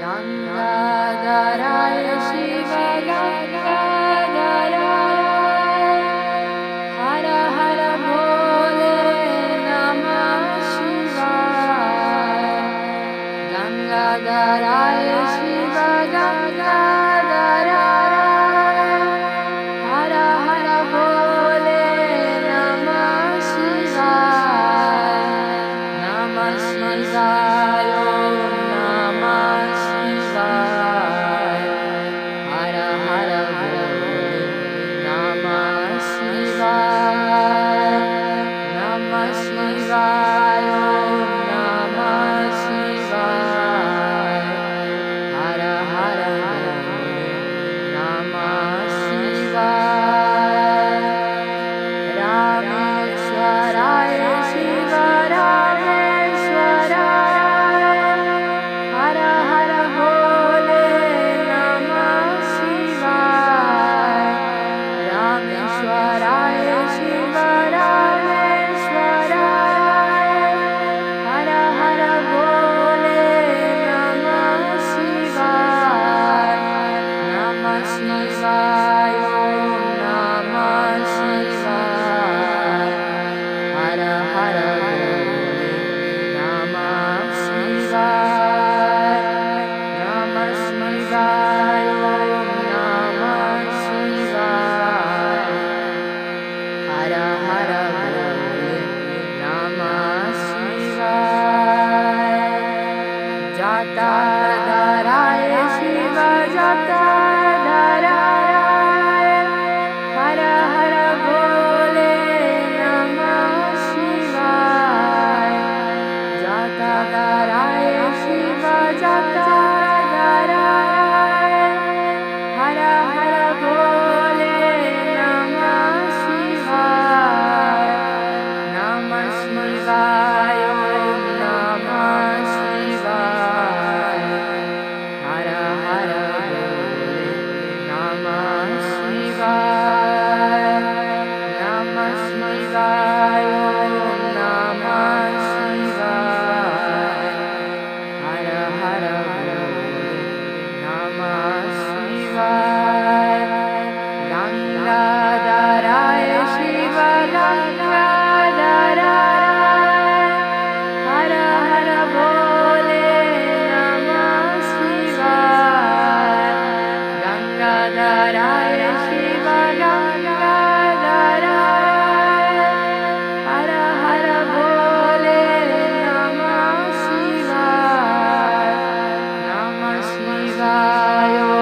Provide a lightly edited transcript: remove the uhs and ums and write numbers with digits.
गंगाधराय शिव गंगाधराय हर हर भोले नमः शिवाय गंगाधराय शिव गंगाधराय हर हर भोले नमः शिवाय नमः शिवाय जटाधराय शिव जटाधराय हर हर भोले नमः शिवाय जटाधराय शिव जटाधराय हर हर भोले नमः शिवाय नमः शिवाय गंगाधराय शिव गंगाधराय हर हर भोले नमः शिवाय गंगाधराय शिव गंगाधराय हर हर भोले नमः शिवाय नमः शिवाय